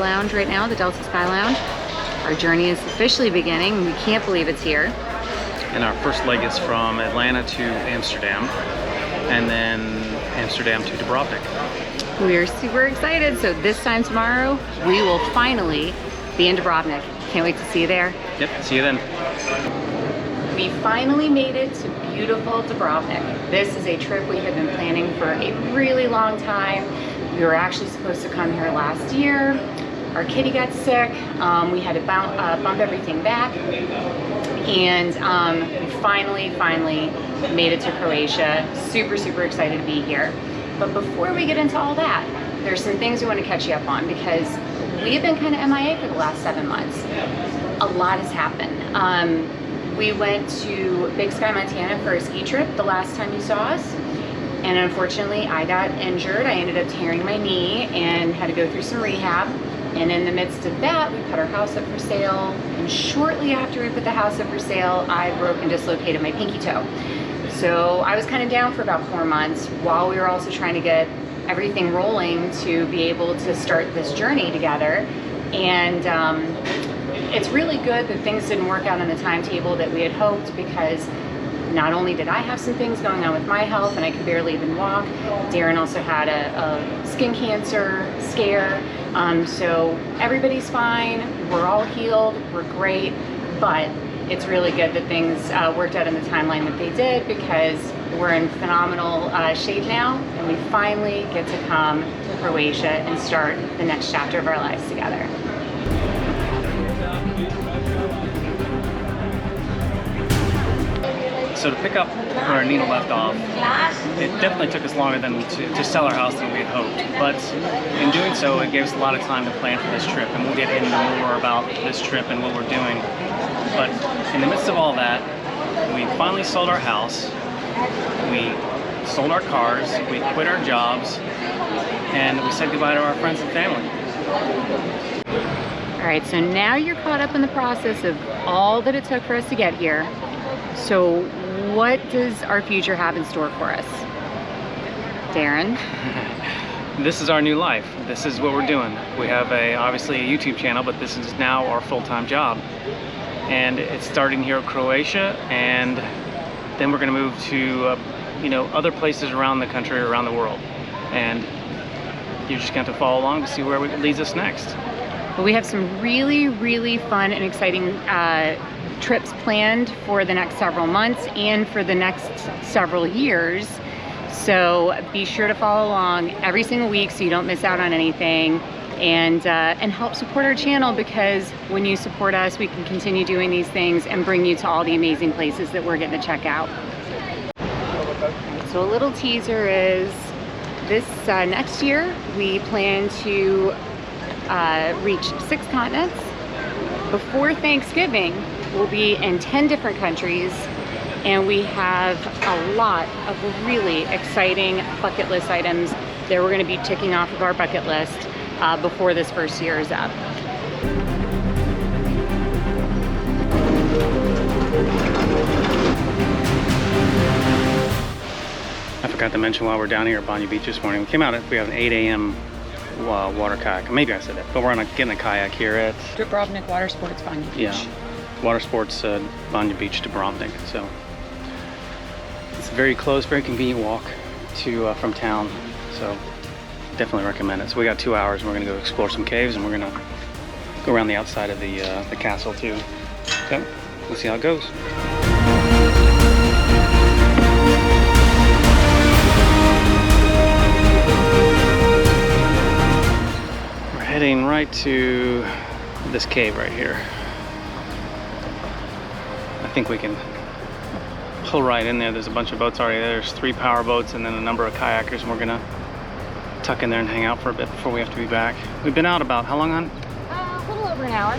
Lounge right now, the Delta Sky Lounge. Our journey is officially beginning. We can't believe it's here. And our first leg is from Atlanta to Amsterdam, and then Amsterdam to Dubrovnik. We are super excited. So this time tomorrow, we will finally be in Dubrovnik. Can't wait to see you there. Yep, see you then. We finally made it to beautiful Dubrovnik. This is a trip we have been planning for a really long time. We were actually supposed to come here last year. Our kitty got sick. We had to bump everything back. And we finally made it to Croatia. Super, super excited to be here. But before we get into all that, there's some things we want to catch you up on because we've been kind of MIA for the last 7 months. A lot has happened. We went to Big Sky, Montana for a ski trip the last time you saw us. And unfortunately, I got injured. I ended up tearing my knee and had to go through some rehab. And in the midst of that, we put our house up for sale. And shortly after we put the house up for sale, I broke and dislocated my pinky toe. So I was kind of down for about 4 months while we were also trying to get everything rolling to be able to start this journey together. And it's really good that things didn't work out on the timetable that we had hoped, because not only did I have some things going on with my health and I could barely even walk, Darren also had a skin cancer scare. So everybody's fine, we're all healed, we're great, but it's really good that things worked out in the timeline that they did, because we're in phenomenal shape now, and we finally get to come to Croatia and start the next chapter of our lives together. So to pick up where Nina left off, it definitely took us longer than to sell our house than we had hoped. But in doing so, it gave us a lot of time to plan for this trip, and we'll get into more about this trip and what we're doing. But in the midst of all that, we finally sold our house, we sold our cars, we quit our jobs, and we said goodbye to our friends and family. All right, so now you're caught up in the process of all that it took for us to get here. So what does our future have in store for us? Darren? This is our new life. This is what we're doing. We have obviously a YouTube channel, but this is now our full-time job. And it's starting here in Croatia, and then we're going to move to other places around the country, around the world. And you're just going to have to follow along to see where it leads us next. Well, we have some really, really fun and exciting trips planned for the next several months and for the next several years. So be sure to follow along every single week so you don't miss out on anything, and help support our channel, because when you support us, we can continue doing these things and bring you to all the amazing places that we're getting to check out. So a little teaser is this next year we plan to reach 6 continents. Before Thanksgiving, we'll be in 10 different countries, and we have a lot of really exciting bucket list items that we're going to be ticking off of our bucket list before this first year is up. I forgot to mention while we're down here at Banja Beach this morning, we came out we have an 8 a.m. Water kayak. Maybe I said that, but we're getting a kayak here at Dubrovnik Water Sports Banja Beach. Yeah, Water Sports Banja Beach, Dubrovnik. So it's a very close, very convenient walk to from town. So definitely recommend it. So we got 2 hours, and we're gonna go explore some caves, and we're gonna go around the outside of the castle too. So we'll see how it goes. Heading right to this cave right here. I think we can pull right in there. There's a bunch of boats already there. There's 3 power boats and then a number of kayakers, and we're gonna tuck in there and hang out for a bit before we have to be back. We've been out about how long, hon? A little over an hour.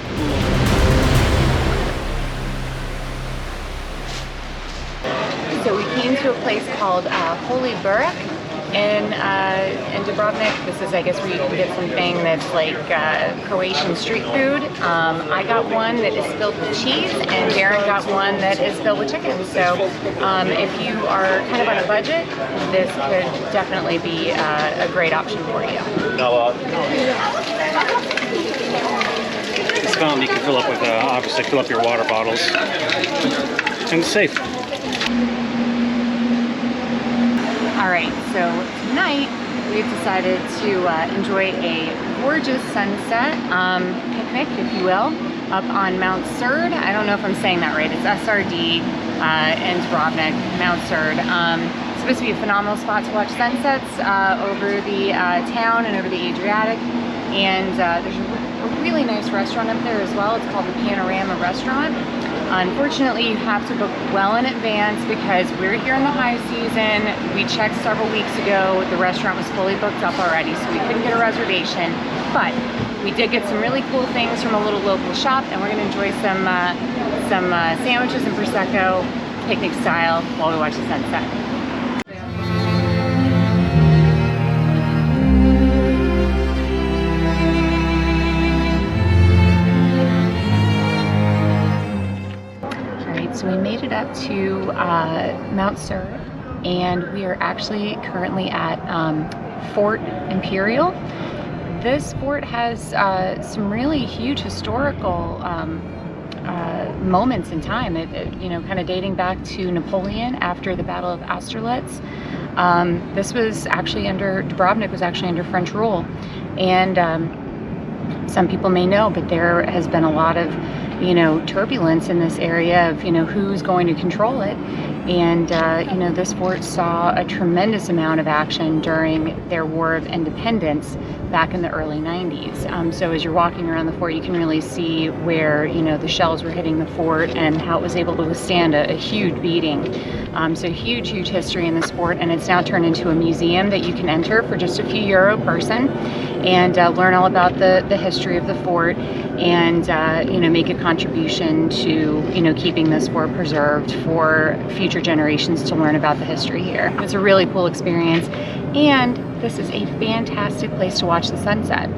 So we came to a place called Holy Burek in Dubrovnik. This is, I guess, where you can get something that's like Croatian street food. I got one that is filled with cheese, and Darren got one that is filled with chicken. So if you are kind of on a budget, this could definitely be a great option for you. fountain you can fill up with, obviously fill up your water bottles. And it's safe. All right, so tonight we've decided to enjoy a gorgeous sunset picnic, if you will, up on Mount Surd. I don't know if I'm saying that right. It's SRD in Dubrovnik, Mount Surd. It's supposed to be a phenomenal spot to watch sunsets over the town and over the Adriatic. And there's a really nice restaurant up there as well. It's called the Panorama Restaurant. Unfortunately, you have to book well in advance because we're here in the high season. We checked several weeks ago. The restaurant was fully booked up already, so we couldn't get a reservation. But we did get some really cool things from a little local shop, and we're going to enjoy some sandwiches and Prosecco, picnic style, while we watch the sunset. So we made it up to Mount Surd, and we are actually currently at Fort Imperial. This fort has some really huge historical moments in time. You know, kind of dating back to Napoleon after the Battle of Austerlitz. This was actually Dubrovnik was actually under French rule, and some people may know, but there has been a lot of turbulence in this area of who's going to control it. And this fort saw a tremendous amount of action during their War of Independence back in the early 90s. So as you're walking around the fort, you can really see where the shells were hitting the fort and how it was able to withstand a huge beating. So huge history in this fort, and it's now turned into a museum that you can enter for just a few euro person and learn all about the history of the fort, and make a contribution to keeping this fort preserved for future generations to learn about the history here. It's a really cool experience, and this is a fantastic place to watch the sunset.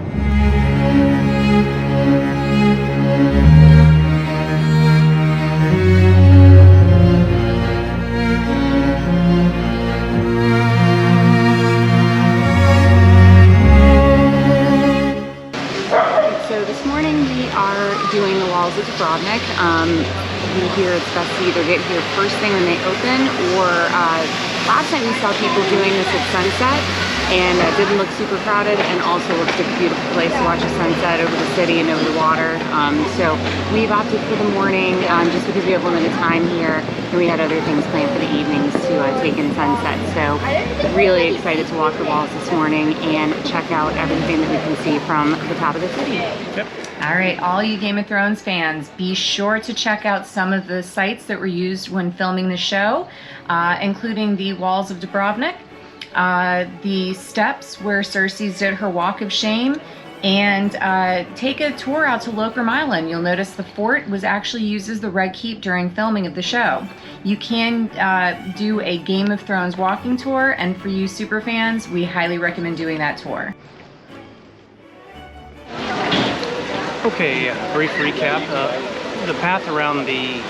Doing the walls of Dubrovnik. We hear it's best to either get here first thing when they open, or last night we saw people doing this at sunset, and it didn't look super crowded, and also looked like a beautiful place to watch a sunset over the city and over the water. So we've opted for the morning just because we have limited time here, and we had other things planned for the evenings to take in sunset. So really excited to walk the walls this morning and check out everything that we can see from the top of the city. Yep. All right, all you Game of Thrones fans, be sure to check out some of the sites that were used when filming the show, including the walls of Dubrovnik, the steps where Cersei did her walk of shame, and take a tour out to Lokrum Island. You'll notice the fort was actually used as the Red Keep during filming of the show. You can do a Game of Thrones walking tour, and for you super fans, we highly recommend doing that tour. Okay, brief recap. The path around the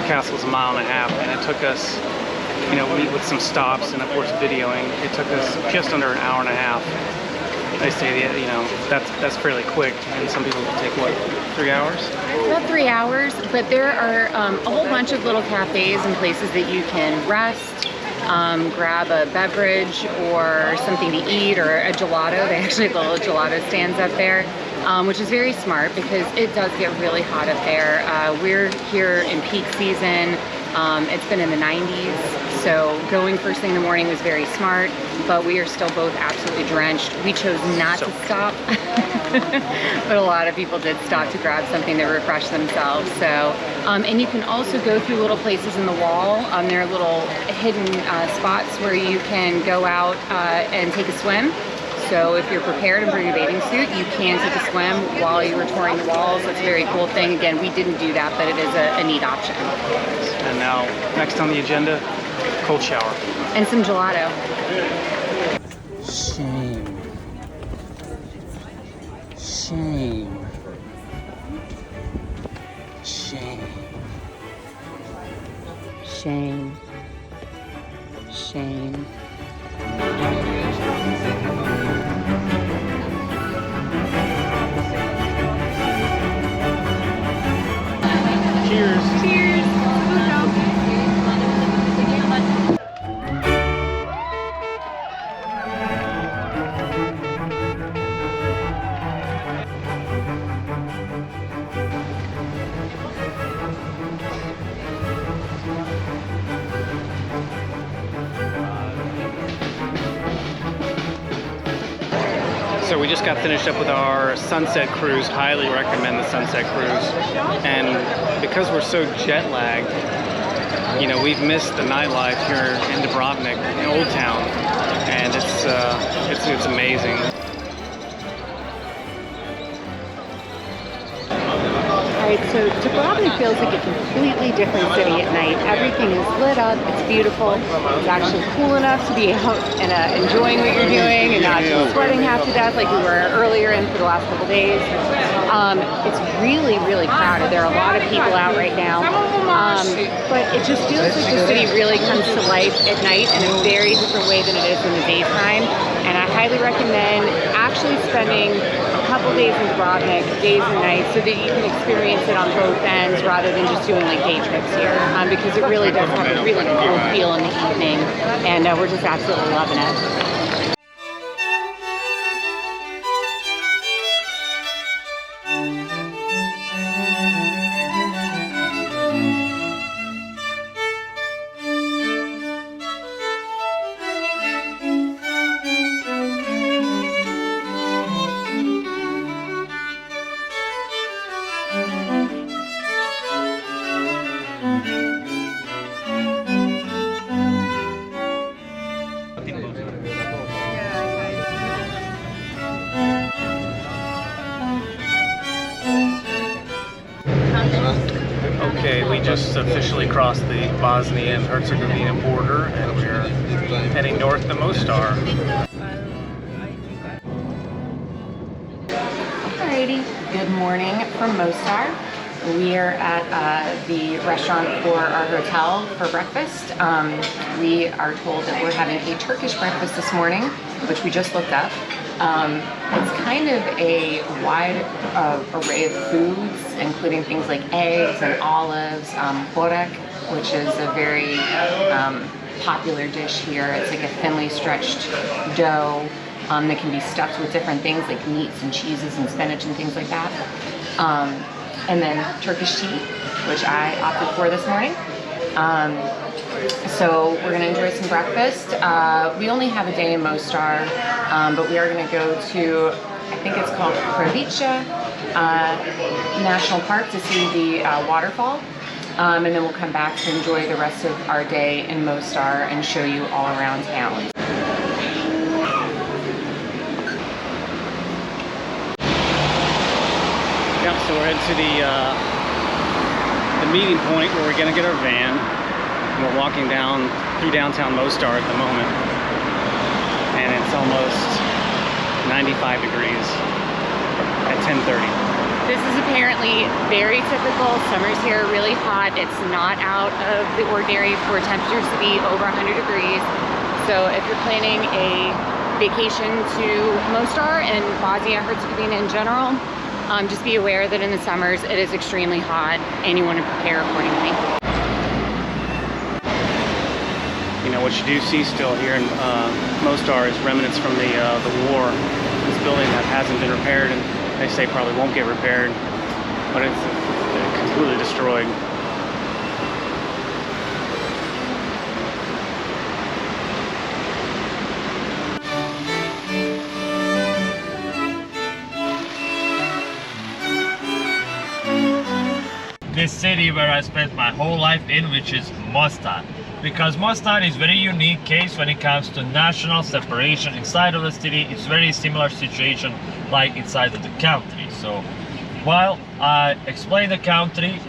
castle is 1.5 miles, and it took us, with some stops and of course videoing, it took us just under 1.5 hours. I say, that's fairly quick, and some people take, what, 3 hours? About 3 hours, but there are a whole bunch of little cafes and places that you can rest, grab a beverage or something to eat, or a gelato. They actually have little gelato stands up there. Which is very smart because it does get really hot up there. We're here in peak season. It's been in the 90s, so going first thing in the morning was very smart, but we are still both absolutely drenched. We chose not to stop, but a lot of people did stop to grab something to refresh themselves. So, and you can also go through little places in the wall. There are little hidden spots where you can go out and take a swim. So if you're prepared and bring a bathing suit, you can take a swim while you were touring the walls. That's a very cool thing. Again, we didn't do that, but it is a neat option. And now, next on the agenda, cold shower. And some gelato. Shame. Shame. Shame. Shame. Shame. Cheers. Cheers. So we just got finished up with our sunset cruise. Highly recommend the sunset cruise. And because we're so jet lagged, you know, we've missed the nightlife here in Dubrovnik, in Old Town, and it's amazing. Alright, so Dubrovnik feels like a completely different city at night. Everything is lit up, it's beautiful. It's actually cool enough to be out and enjoying what you're doing and not just sweating half to death like we were earlier in for the last couple days. It's really, really crowded. There are a lot of people out right now. But it just feels like the city really comes to life at night in a very different way than it is in the daytime. And I highly recommend actually spending a couple days in Dubrovnik, days and nights, so that you can experience it on both ends rather than just doing like day trips here, because it really does have a really cool feel in the evening, and we're just absolutely loving it. Okay, we just officially crossed the Bosnia and Herzegovina border, and we're heading north to Mostar. Alrighty, good morning from Mostar. We are at the restaurant for our hotel for breakfast. We are told that we're having a Turkish breakfast this morning, which we just looked up. It's kind of a wide array of foods, including things like eggs and olives, börek, which is a very popular dish here. It's like a thinly stretched dough that can be stuffed with different things like meats and cheeses and spinach and things like that. And then Turkish tea, which I opted for this morning. So we're going to enjoy some breakfast. We only have a day in Mostar, but we are going to go to, I think it's called Croatia National Park to see the waterfall. And then we'll come back to enjoy the rest of our day in Mostar and show you all around town. Yep, so we're headed to the meeting point where we're going to get our van. We're walking down through downtown Mostar at the moment, and it's almost 95 degrees at 10:30. This is apparently very typical. Summer's here, really hot. It's not out of the ordinary for temperatures to be over 100 degrees. So if you're planning a vacation to Mostar and Bosnia and Herzegovina in general, just be aware that in the summers it is extremely hot and you want to prepare accordingly. You know, what you do see still here in Mostar is remnants from the war. This building that hasn't been repaired, and they say probably won't get repaired, but it's completely destroyed. This city where I spent my whole life in, which is Mostar. Because Mostar is very unique case when it comes to national separation inside of the city. It's very similar situation like inside of the country. So while I explain the country,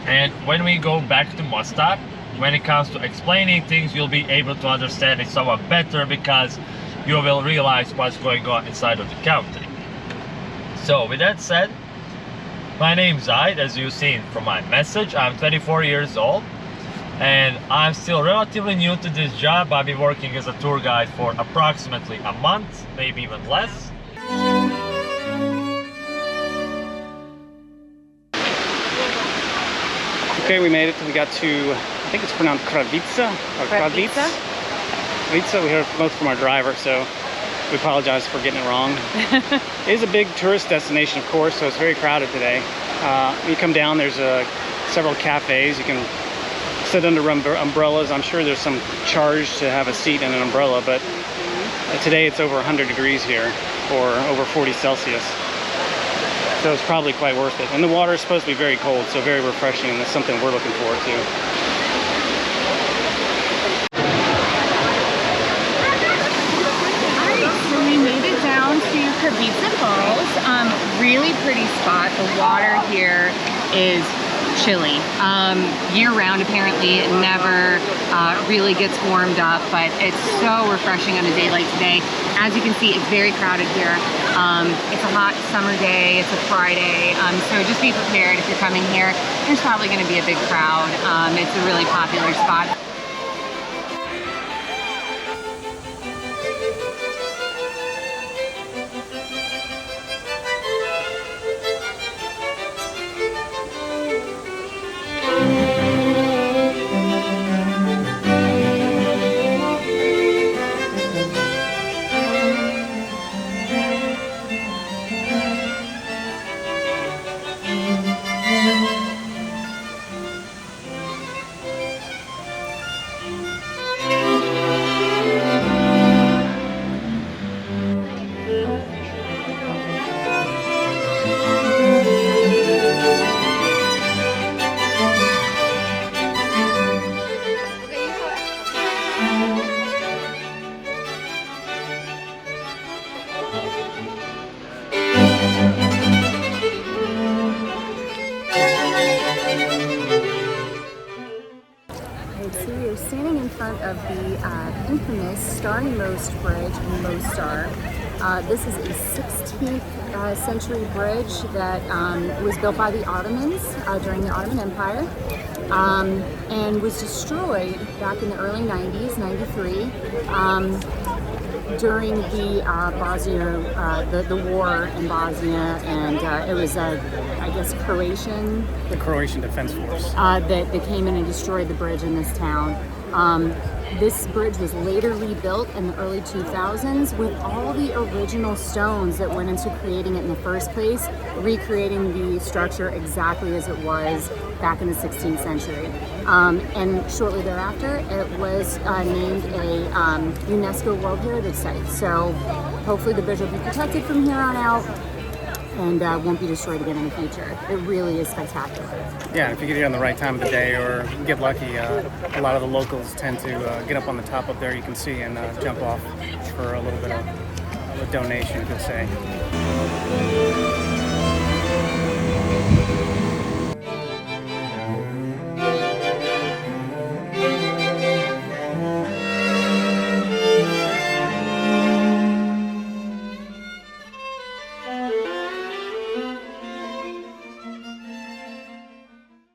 and when we go back to Mostar, when it comes to explaining things, you'll be able to understand it somewhat better because you will realize what's going on inside of the country. So with that said, my name's Zaid, as you've seen from my message. I'm 24 years old and I'm still relatively new to this job. I've been working as a tour guide for approximately a month, maybe even less. Okay, we made it. We got to, I think it's pronounced Kravica or Kravica? Kravica. We heard most from our driver, so we apologize for getting it wrong. It is a big tourist destination, of course, so it's very crowded today. When you come down, there's several cafes. You can sit under umbrellas. I'm sure there's some charge to have a seat in an umbrella, but today it's over 100 degrees here, or over 40 Celsius. So it's probably quite worth it. And the water is supposed to be very cold, so very refreshing, and that's something we're looking forward to. So we made it down to Kravica Falls. Really pretty spot. The water here is chilly. Year-round, apparently, it never really gets warmed up, but it's so refreshing on a day like today. As you can see, it's very crowded here. It's a hot summer day. It's a Friday, so just be prepared if you're coming here. There's probably going to be a big crowd. It's a really popular spot. So we are standing in front of the infamous Starry-Most Bridge in Mostar. This is a 16th century bridge that was built by the Ottomans during the Ottoman Empire and was destroyed back in the early 90s, 93. During the Bosnia, the war in Bosnia, and it was, I guess, Croatian. The Croatian Defense Force. That came in and destroyed the bridge in this town. This bridge was later rebuilt in the early 2000s with all the original stones that went into creating it in the first place, recreating the structure exactly as it was back in the 16th century. And shortly thereafter, it was named a UNESCO World Heritage Site. So hopefully the bridge will be protected from here on out and won't be destroyed again in the future. It really is spectacular. Yeah, if you get here on the right time of the day or get lucky, a lot of the locals tend to get up on the top up there, you can see, and jump off for a little bit of a donation, you could say.